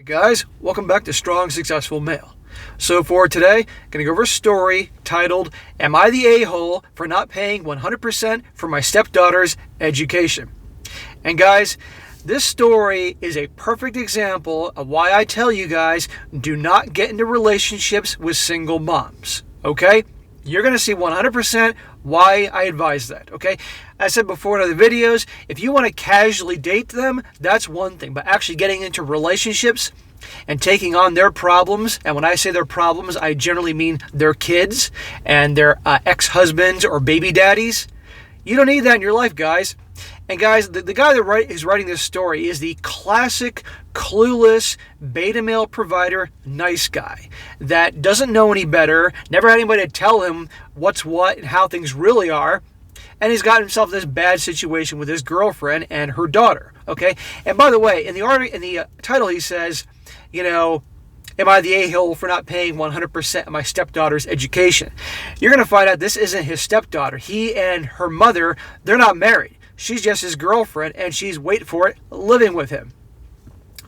Guys, welcome back to Strong Successful Male. So for today, I'm going to go over a story titled, Am I the A-hole for not paying 100% for my stepdaughter's education? And guys, this story is a perfect example of why I tell you guys, do not get into relationships with single moms, okay? You're going to see 100% why I advise that, okay? As I said before in other videos, if you want to casually date them, that's one thing. But actually getting into relationships and taking on their problems, and when I say their problems, I generally mean their kids and their ex-husbands or baby daddies, you don't need that in your life, guys. And guys, the guy that is writing this story is the classic, clueless, beta male provider, nice guy that doesn't know any better, never had anybody to tell him what's what and how things really are, and he's got himself in this bad situation with his girlfriend and her daughter, okay? And by the way, in the title he says, you know, am I the a-hole for not paying 100% of my stepdaughter's education? You're going to find out this isn't his stepdaughter. He and her mother, they're not married. She's just his girlfriend, and she's, wait for it, living with him.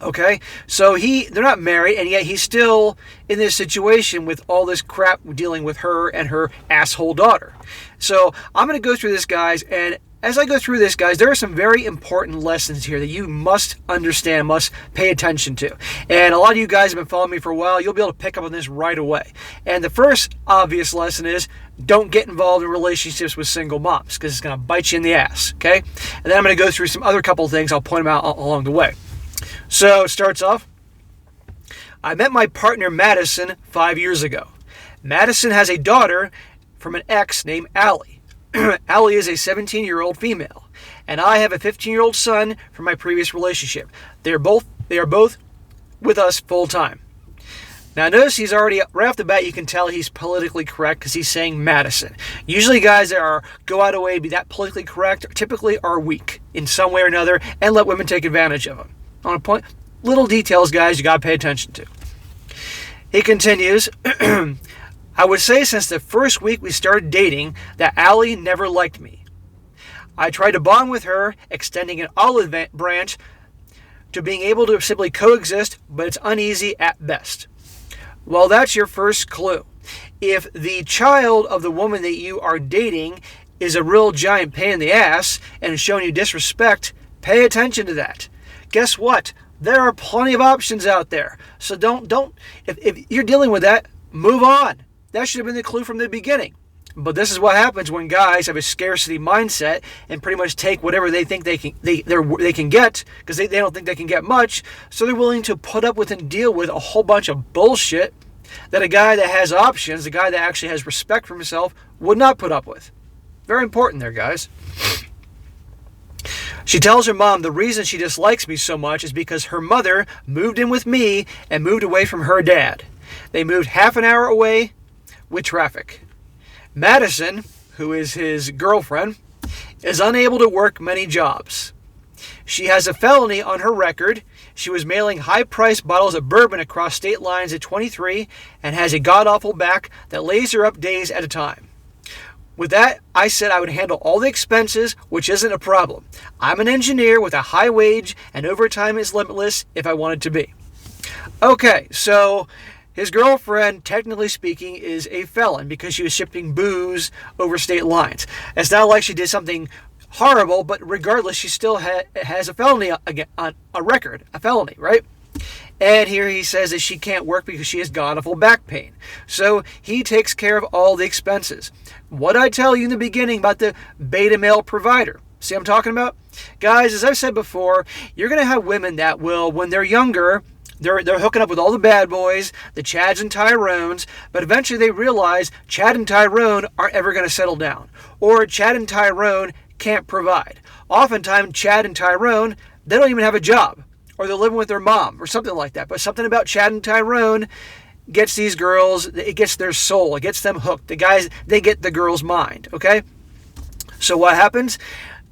Okay? So they're not married, and yet he's still in this situation with all this crap dealing with her and her asshole daughter. So I'm going to go through this, guys, and as I go through this, guys, there are some very important lessons here that you must understand, must pay attention to. And a lot of you guys have been following me for a while. You'll be able to pick up on this right away. And the first obvious lesson is don't get involved in relationships with single moms because it's going to bite you in the ass, okay? And then I'm going to go through some other couple of things. I'll point them out along the way. So it starts off, I met my partner Madison 5 years ago. Madison has a daughter from an ex named Allie. Allie is a 17-year-old female, and I have a 15-year-old son from my previous relationship. They are both with us full time. Now notice he's already, right off the bat, you can tell he's politically correct because he's saying Madison. Usually guys that go out of the way to be that politically correct typically are weak in some way or another and let women take advantage of them. On a point, little details, guys, you got to pay attention to. He continues, I would say since the first week we started dating that Allie never liked me. I tried to bond with her, extending an olive branch to being able to simply coexist, but it's uneasy at best. Well, that's your first clue. If the child of the woman that you are dating is a real giant pain in the ass and is showing you disrespect, pay attention to that. Guess what? There are plenty of options out there. So if you're dealing with that, move on. That should have been the clue from the beginning. But this is what happens when guys have a scarcity mindset and pretty much take whatever they think they can get because they don't think they can get much. So they're willing to put up with and deal with a whole bunch of bullshit that a guy that has options, a guy that actually has respect for himself, would not put up with. Very important there, guys. She tells her mom the reason she dislikes me so much is because her mother moved in with me and moved away from her dad. They moved half an hour away with traffic. Madison, who is his girlfriend, is unable to work many jobs. She has a felony on her record. She was mailing high-priced bottles of bourbon across state lines at 23 and has a god-awful back that lays her up days at a time. With that, I said I would handle all the expenses, which isn't a problem. I'm an engineer with a high wage, and overtime is limitless if I wanted to be. Okay, so his girlfriend, technically speaking, is a felon because she was shipping booze over state lines. It's not like she did something horrible, but regardless, she still has a felony on a record, a felony, right? And here he says that she can't work because she has god-awful back pain. So he takes care of all the expenses. What I tell you in the beginning about the beta male provider. See what I'm talking about? Guys, as I've said before, you're going to have women that will, when they're younger, they're hooking up with all the bad boys, the Chads and Tyrones, but eventually they realize Chad and Tyrone aren't ever going to settle down. Or Chad and Tyrone can't provide. Oftentimes, Chad and Tyrone, they don't even have a job. Or they're living with their mom or something like that. But something about Chad and Tyrone gets these girls, it gets their soul, it gets them hooked. The guys, they get the girl's mind, okay? So what happens?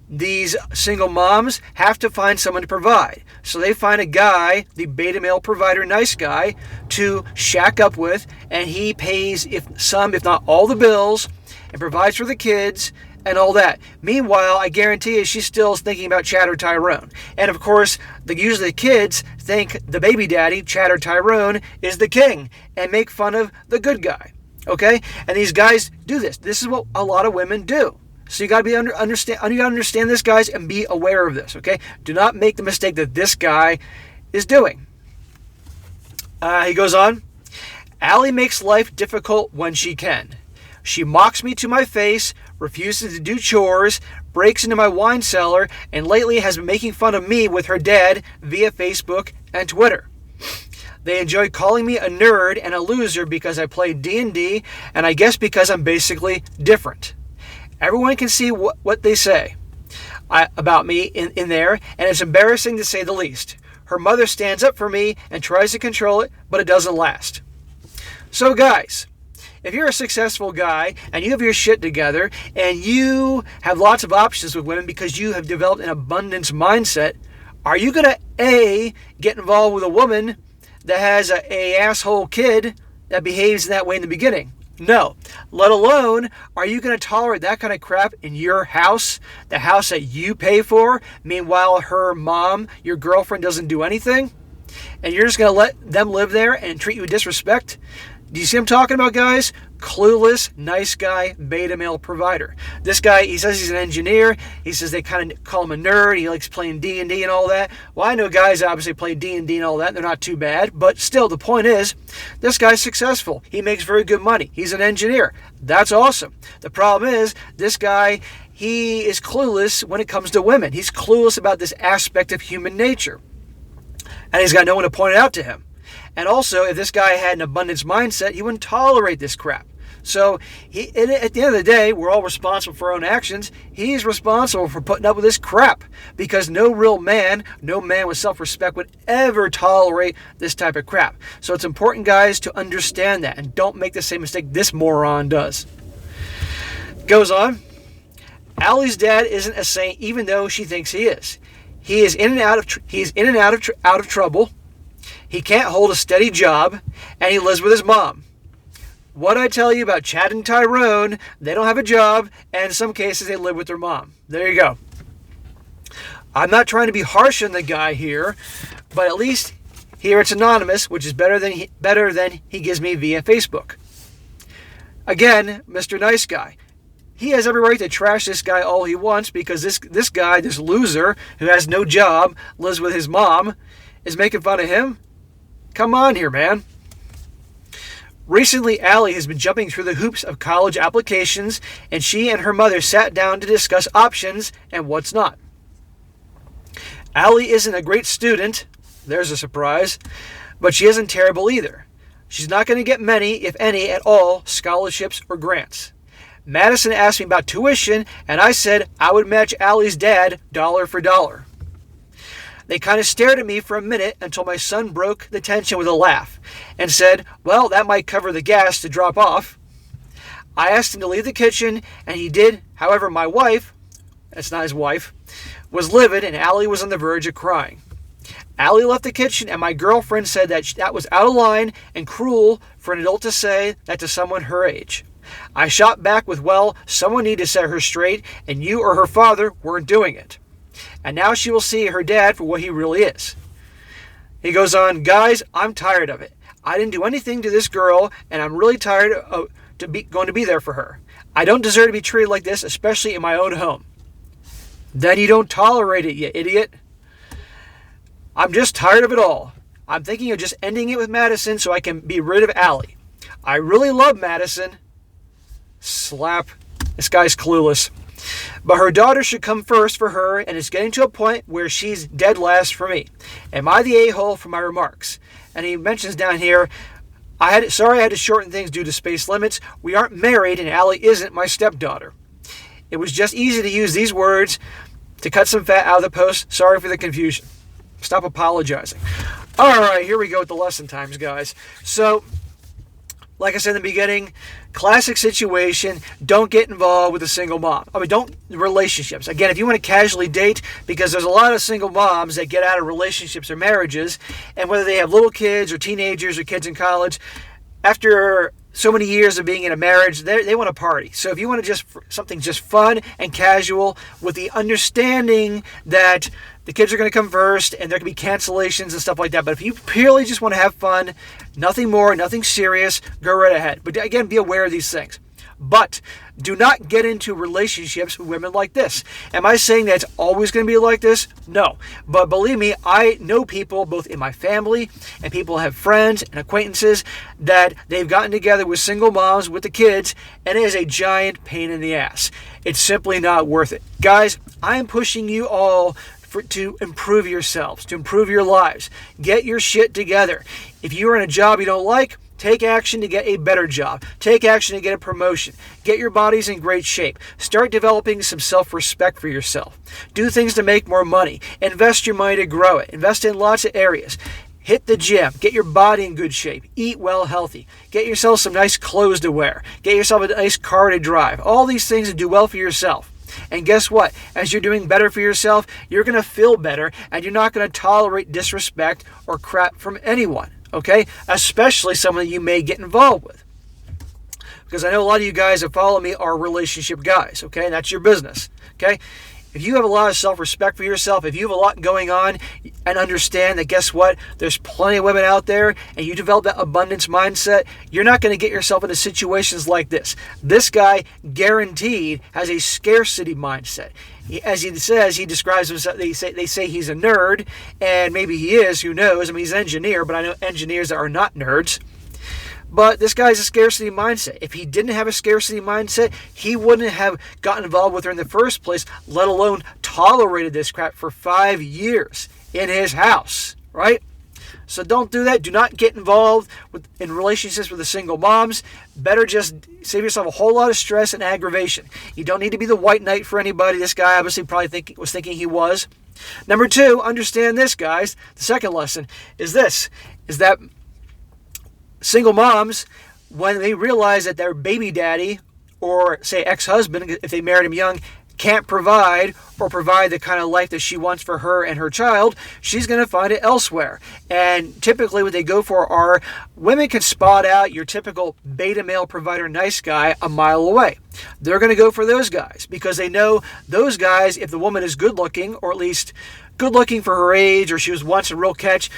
These single moms have to find someone to provide. So they find a guy, the beta male provider, nice guy, to shack up with, and he pays if not all the bills and provides for the kids and all that. Meanwhile, I guarantee you she's still thinking about Chad or Tyrone. And of course, usually the kids think the baby daddy, Chad or Tyrone, is the king and make fun of the good guy. Okay? And these guys do this. This is what a lot of women do. So you got to understand this, guys, and be aware of this. Okay? Do not make the mistake that this guy is doing. He goes on. Allie makes life difficult when she can. She mocks me to my face, refuses to do chores, breaks into my wine cellar, and lately has been making fun of me with her dad via Facebook and Twitter. They enjoy calling me a nerd and a loser because I play D&D, and I guess because I'm basically different. Everyone can see what they say about me in there, and it's embarrassing to say the least. Her mother stands up for me and tries to control it, but it doesn't last. So guys, if you're a successful guy and you have your shit together and you have lots of options with women because you have developed an abundance mindset, are you going to A, get involved with a woman that has a asshole kid that behaves in that way in the beginning? No. Let alone, are you going to tolerate that kind of crap in your house, the house that you pay for, meanwhile her mom, your girlfriend, doesn't do anything? And you're just going to let them live there and treat you with disrespect? Do you see what I'm talking about, guys? Clueless, nice guy, beta male provider. This guy, he says he's an engineer. He says they kind of call him a nerd. He likes playing D&D and all that. Well, I know guys obviously play D&D and all that. They're not too bad. But still, the point is, this guy's successful. He makes very good money. He's an engineer. That's awesome. The problem is, this guy, he is clueless when it comes to women. He's clueless about this aspect of human nature. And he's got no one to point it out to him. And also, if this guy had an abundance mindset, he wouldn't tolerate this crap. So, at the end of the day, we're all responsible for our own actions. He's responsible for putting up with this crap. Because no real man, no man with self-respect would ever tolerate this type of crap. So it's important, guys, to understand that. And don't make the same mistake this moron does. Goes on. Allie's dad isn't a saint, even though she thinks he is. He is in and out of trouble. He can't hold a steady job, and he lives with his mom. What I tell you about Chad and Tyrone, they don't have a job, and in some cases they live with their mom. There you go. I'm not trying to be harsh on the guy here, but at least here it's anonymous, which is better than he gives me via Facebook. Again, Mr. Nice Guy. He has every right to trash this guy all he wants because this guy, this loser who has no job, lives with his mom, is making fun of him. Come on here, man. Recently, Allie has been jumping through the hoops of college applications, and she and her mother sat down to discuss options and what's not. Allie isn't a great student, there's a surprise, but she isn't terrible either. She's not going to get many, if any at all, scholarships or grants. Madison asked me about tuition, and I said I would match Allie's dad dollar for dollar. They kind of stared at me for a minute until my son broke the tension with a laugh and said, well, that might cover the gas to drop off. I asked him to leave the kitchen, and he did. However, my wife, that's not his wife, was livid, and Allie was on the verge of crying. Allie left the kitchen, and my girlfriend said that was out of line and cruel for an adult to say that to someone her age. I shot back with, well, someone needed to set her straight, and you or her father weren't doing it. And now she will see her dad for what he really is. He goes on, guys, I'm tired of it. I didn't do anything to this girl, and I'm really tired of going to be there for her. I don't deserve to be treated like this, especially in my own home. Then you don't tolerate it, you idiot. I'm just tired of it all. I'm thinking of just ending it with Madison so I can be rid of Allie. I really love Madison. Slap. This guy's clueless. But her daughter should come first for her, and it's getting to a point where she's dead last for me. Am I the a-hole for my remarks? And he mentions down here, I had to shorten things due to space limits. We aren't married, and Allie isn't my stepdaughter. It was just easy to use these words to cut some fat out of the post. Sorry for the confusion. Stop apologizing. All right, here we go with the lesson times, guys. So, like I said in the beginning, classic situation, don't get involved with a single mom. Relationships. Again, if you want to casually date, because there's a lot of single moms that get out of relationships or marriages, and whether they have little kids or teenagers or kids in college, after so many years of being in a marriage, they want to party. So if you want to just something just fun and casual with the understanding that the kids are going to come first and there can be cancellations and stuff like that. But if you purely just want to have fun, nothing more, nothing serious, go right ahead. But again, be aware of these things. But do not get into relationships with women like this. Am I saying that it's always going to be like this? No. But believe me, I know people both in my family and people have friends and acquaintances that they've gotten together with single moms with the kids, and it is a giant pain in the ass. It's simply not worth it. Guys, I am pushing you all to improve yourselves, to improve your lives. Get your shit together. If you're in a job you don't like, take action to get a better job. Take action to get a promotion. Get your bodies in great shape. Start developing some self-respect for yourself. Do things to make more money. Invest your money to grow it. Invest in lots of areas. Hit the gym. Get your body in good shape. Eat well, healthy. Get yourself some nice clothes to wear. Get yourself a nice car to drive. All these things to do well for yourself. And guess what? As you're doing better for yourself, you're going to feel better, and you're not going to tolerate disrespect or crap from anyone. Okay? Especially someone that you may get involved with. Because I know a lot of you guys that follow me are relationship guys. Okay? And that's your business. Okay? If you have a lot of self-respect for yourself, if you have a lot going on, and understand that, guess what? There's plenty of women out there, and you develop that abundance mindset, you're not going to get yourself into situations like this. This guy, guaranteed, has a scarcity mindset. As he says, he describes himself, they say he's a nerd, and maybe he is, who knows? I mean, he's an engineer, but I know engineers that are not nerds. But this guy's a scarcity mindset. If he didn't have a scarcity mindset, he wouldn't have gotten involved with her in the first place, let alone tolerated this crap for 5 years in his house, right? So don't do that. Do not get involved in relationships with the single moms. Better just save yourself a whole lot of stress and aggravation. You don't need to be the white knight for anybody. This guy obviously probably was thinking he was. Number 2, understand this, guys. The second lesson is that single moms, when they realize that their baby daddy or, say, ex-husband, if they married him young, can't provide the kind of life that she wants for her and her child, she's going to find it elsewhere. And typically what they go for are, women can spot out your typical beta male provider nice guy a mile away. They're going to go for those guys because they know those guys, if the woman is good looking, or at least good looking for her age, or she was once a real catch,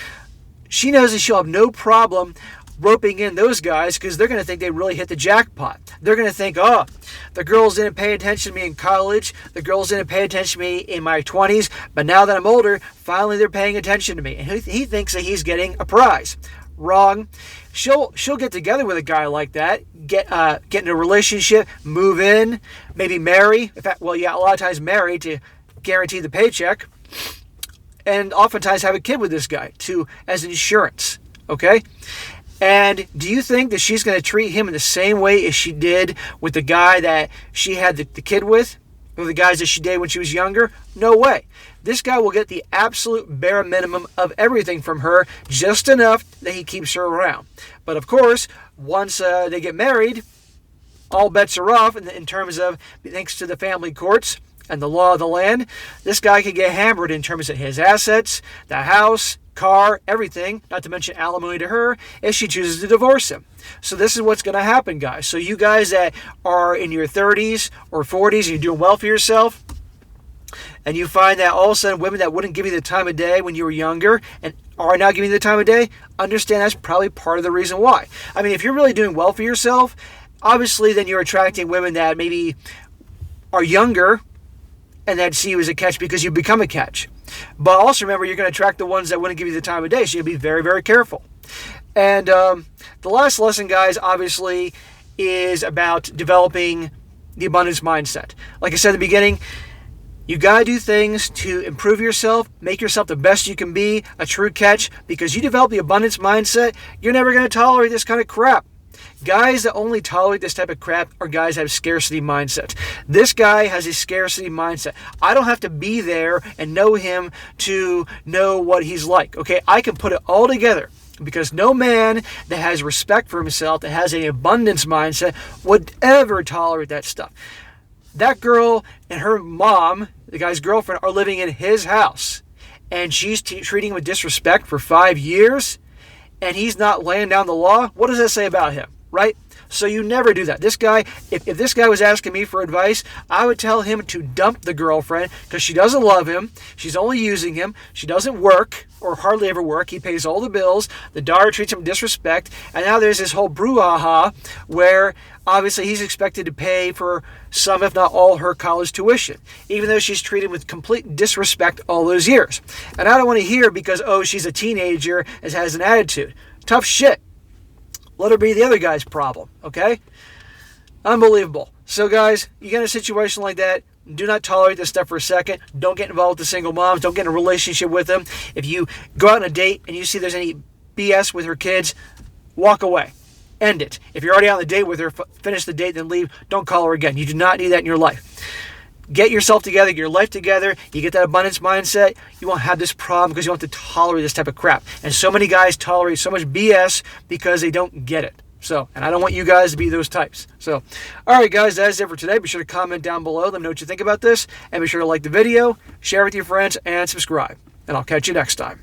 she knows that she'll have no problem roping in those guys because they're going to think they really hit the jackpot. They're going to think, oh, the girls didn't pay attention to me in college. The girls didn't pay attention to me in my 20s. But now that I'm older, finally they're paying attention to me. And he thinks that he's getting a prize. Wrong. She'll get together with a guy like that, get in a relationship, move in, maybe marry. In fact, a lot of times marry to guarantee the paycheck. And oftentimes have a kid with this guy as insurance. Okay? And do you think that she's going to treat him in the same way as she did with the guy that she had the kid with? Or the guys that she dated when she was younger? No way. This guy will get the absolute bare minimum of everything from her, just enough that he keeps her around. But of course, once they get married, all bets are off in terms of, thanks to the family courts and the law of the land, this guy could get hammered in terms of his assets, the house, car, everything, not to mention alimony to her, if she chooses to divorce him. So this is what's going to happen, guys. So you guys that are in your 30s or 40s and you're doing well for yourself, and you find that all of a sudden women that wouldn't give you the time of day when you were younger and are now giving you the time of day, understand that's probably part of the reason why. I mean, if you're really doing well for yourself, obviously then you're attracting women that maybe are younger and that see you as a catch because you become a catch. But also remember, you're going to attract the ones that wouldn't give you the time of day, so you'll be very, very careful. And the last lesson, guys, obviously, is about developing the abundance mindset. Like I said at the beginning, you got to do things to improve yourself, make yourself the best you can be, a true catch, because you develop the abundance mindset, you're never going to tolerate this kind of crap. Guys that only tolerate this type of crap are guys that have scarcity mindsets. This guy has a scarcity mindset. I don't have to be there and know him to know what he's like. Okay, I can put it all together because no man that has respect for himself, that has an abundance mindset, would ever tolerate that stuff. That girl and her mom, the guy's girlfriend, are living in his house, and she's treating him with disrespect for 5 years, and he's not laying down the law. What does that say about him? Right? So you never do that. This guy, if this guy was asking me for advice, I would tell him to dump the girlfriend because she doesn't love him. She's only using him. She doesn't work or hardly ever work. He pays all the bills. The daughter treats him with disrespect. And now there's this whole brouhaha where obviously he's expected to pay for some, if not all, her college tuition, even though she's treated with complete disrespect all those years. And I don't want to hear because, oh, she's a teenager and has an attitude. Tough shit. Let her be the other guy's problem, okay? Unbelievable. So, guys, you get in a situation like that, do not tolerate this stuff for a second. Don't get involved with the single moms. Don't get in a relationship with them. If you go out on a date and you see there's any BS with her kids, walk away. End it. If you're already on the date with her, finish the date, then leave. Don't call her again. You do not need that in your life. Get yourself together, get your life together. You get that abundance mindset, you won't have this problem because you don't have to tolerate this type of crap. And so many guys tolerate so much BS because they don't get it. So, and I don't want you guys to be those types. So, all right, guys, that is it for today. Be sure to comment down below. Let me know what you think about this. And be sure to like the video, share with your friends, and subscribe. And I'll catch you next time.